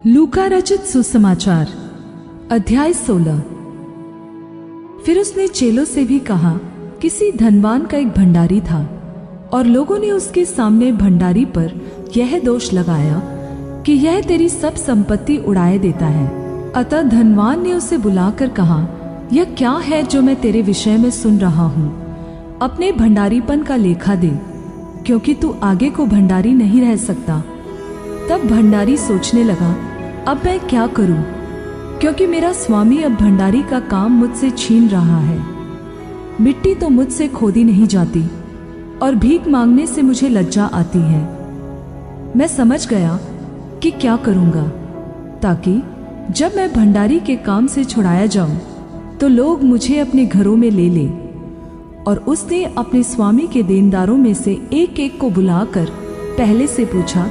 लूका रचित सुसमाचार अध्याय 16। फिर उसने चेलों से भी कहा, किसी धनवान का एक भंडारी था और लोगों ने उसके सामने भंडारी पर यह दोष लगाया कि यह तेरी सब संपत्ति उड़ाए देता है। अतः धनवान ने उसे बुलाकर कहा, यह क्या है जो मैं तेरे विषय में सुन रहा हूँ? अपने भंडारीपन का लेखा दे, क्योंकि तू आगे को भंडारी नहीं रह सकता। तब भंडारी सोचने लगा, अब मैं क्या करूं, क्योंकि मेरा स्वामी अब भंडारी का काम मुझसे छीन रहा है। मिट्टी तो मुझसे खोदी नहीं जाती और भीख मांगने से मुझे लज्जा आती है। मैं समझ गया कि क्या करूंगा, ताकि जब मैं भंडारी के काम से छुड़ाया जाऊं तो लोग मुझे अपने घरों में ले ले। और उसने अपने स्वामी के देनदारों में से एक एक को बुलाकर पहले से पूछा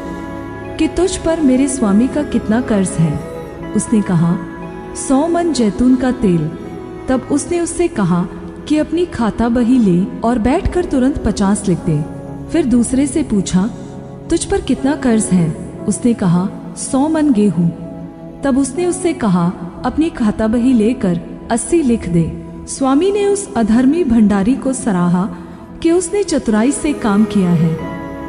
कि तुझ पर मेरे स्वामी का कितना कर्ज है? उसने कहा, 100 मन जैतून का तेल। तब उसने उससे कहा कि अपनी खाता बही ले और बैठकर तुरंत 50 लिख दे। फिर दूसरे से पूछा, तुझ पर कितना कर्ज है? उसने कहा, 100 मन गेहूं। तब उसने उससे कहा, अपनी खाता बही लेकर 80 लिख दे। स्वामी ने उस अधर्मी भंडारी को सराहा कि उसने चतुराई से काम किया है,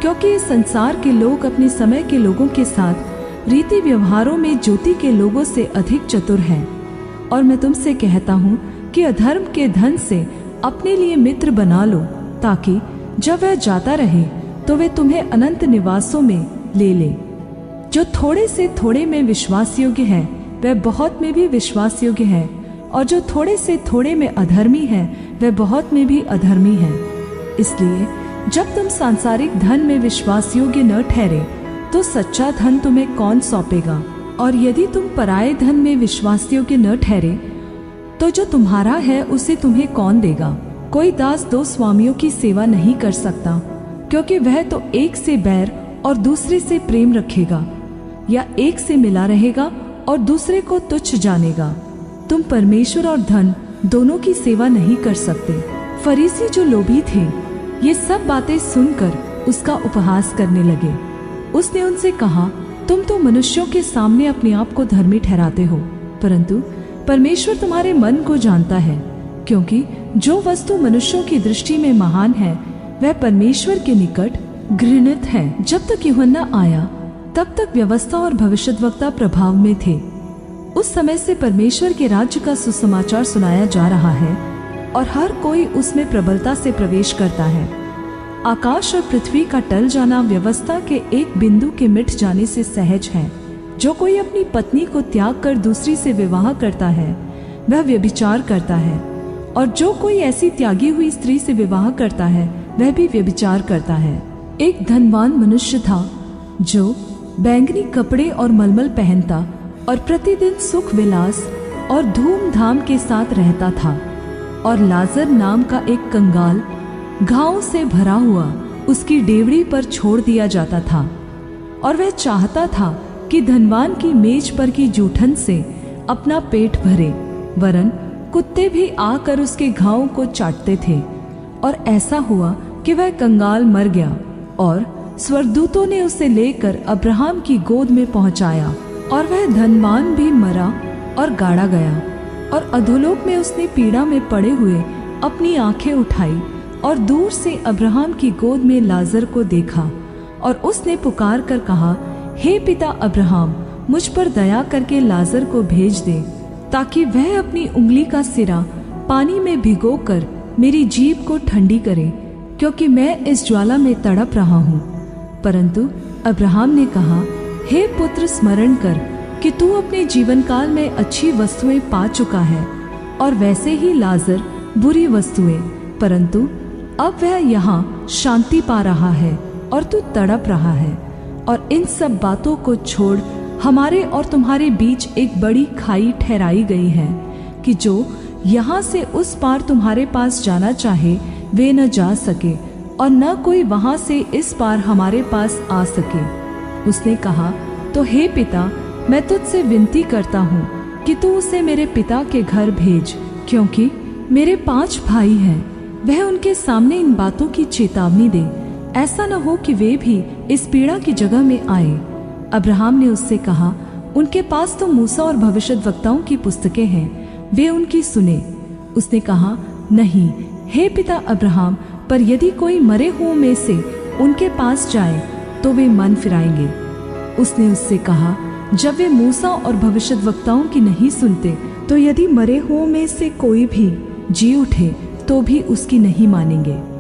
क्योंकि इस संसार के लोग अपने समय के लोगों के साथ रीति व्यवहारों में ज्योति के लोगों से अधिक चतुर हैं। और मैं तुमसे कहता हूँ कि अधर्म के धन से अपने लिए मित्र बना लो, ताकि जब वह जाता रहे तो वे तुम्हें अनंत निवासों में ले ले। जो थोड़े से थोड़े में विश्वास योग्य है वह बहुत में भी विश्वास योग्य है, और जो थोड़े से थोड़े में अधर्मी है वह बहुत में भी अधर्मी है। इसलिए जब तुम सांसारिक धन में विश्वास योग्य न ठहरे तो सच्चा धन तुम्हें कौन सौंपेगा? और यदि तुम पराये धन में विश्वास योग्य न ठहरे तो जो तुम्हारा है उसे तुम्हें कौन देगा? कोई दास 2 स्वामियों की सेवा नहीं कर सकता, क्योंकि वह तो एक से बैर और दूसरे से प्रेम रखेगा, या एक से मिला रहेगा और दूसरे को तुच्छ जानेगा। तुम परमेश्वर और धन दोनों की सेवा नहीं कर सकते। फरीसी जो लोभी थे ये सब बातें सुनकर उसका उपहास करने लगे। उसने उनसे कहा, तुम तो मनुष्यों के सामने अपने आप को धर्मी ठहराते हो, परंतु परमेश्वर तुम्हारे मन को जानता है, क्योंकि जो वस्तु मनुष्यों की दृष्टि में महान है वह परमेश्वर के निकट घृणित है। जब तक यूहन्ना आया तब तक व्यवस्था और भविष्यद्वक्ता प्रभाव में थे। उस समय से परमेश्वर के राज्य का सुसमाचार सुनाया जा रहा है और हर कोई उसमें प्रबलता से प्रवेश करता है। आकाश और पृथ्वी का टल जाना व्यवस्था के एक बिंदु के मिट जाने से सहज है। जो कोई अपनी पत्नी को त्याग कर दूसरी से विवाह करता है वह व्यभिचार करता है, और जो कोई ऐसी त्यागी हुई स्त्री से विवाह करता है वह भी व्यभिचार करता है। एक धनवान मनुष्य था जो बैंगनी कपड़े और मलमल पहनता और प्रतिदिन सुख विलास और धूमधाम के साथ रहता था। और लाजर नाम का एक कंगाल घावों से भरा हुआ उसकी डेवड़ी पर छोड़ दिया जाता था। और वह चाहता था कि धनवान की मेज पर की जूठन से अपना पेट भरे, वरन कुत्ते भी आकर उसके घावों को चाटते थे। और ऐसा हुआ कि वह कंगाल मर गया, और स्वर्गदूतों ने उसे लेकर अब्राहम की गोद में पहुंचाया। और वह धनवान भी मरा और गाड़ा गया, और अधोलोक में उसने पीड़ा में पड़े हुए अपनी आंखें उठाई और दूर से अब्राहम की गोद में लाजर को देखा। और उसने पुकार कर कहा, हे पिता अब्राहम, मुझ पर दया करके लाजर को भेज दे, ताकि वह अपनी उंगली का सिरा पानी में भिगोकर मेरी जीभ को ठंडी करे, क्योंकि मैं इस ज्वाला में तड़प रहा हूँ। परंतु अब्राहम ने कहा, हे पुत्र, स्मरण कर कि तू अपने जीवन काल में अच्छी वस्तुएं पा चुका है, और वैसे ही लाजर बुरी वस्तुएं, परंतु अब वह यहाँ शांति पा रहा है और तू तड़प रहा है। और इन सब बातों को छोड़ हमारे और तुम्हारे बीच एक बड़ी खाई ठहराई गई है, कि जो यहाँ से उस पार तुम्हारे पास जाना चाहे वे न जा सके, और न कोई वहाँ से इस पार हमारे पास आ सके। उसने कहा, तो हे पिता, मैं तुझसे विनती करता हूँ कि तू उसे मेरे पिता के घर भेज, क्योंकि मेरे 5 भाई हैं। वह उनके सामने इन बातों की चेतावनी दे, ऐसा न हो कि वे भी इस पीड़ा की जगह में आए। अब्राहम ने उससे कहा, उनके पास तो मूसा और भविष्यद्वक्ताओं की पुस्तकें हैं, वे उनकी सुने। उसने कहा, नहीं हे पिता अब्राहम, पर यदि कोई मरे हुओं में से उनके पास जाए तो वे मन फिराएंगे। उसने उससे कहा, जब वे मूसा और भविष्यद्वक्ताओं की नहीं सुनते, तो यदि मरे हुओं में से कोई भी जी उठे तो भी उसकी नहीं मानेंगे।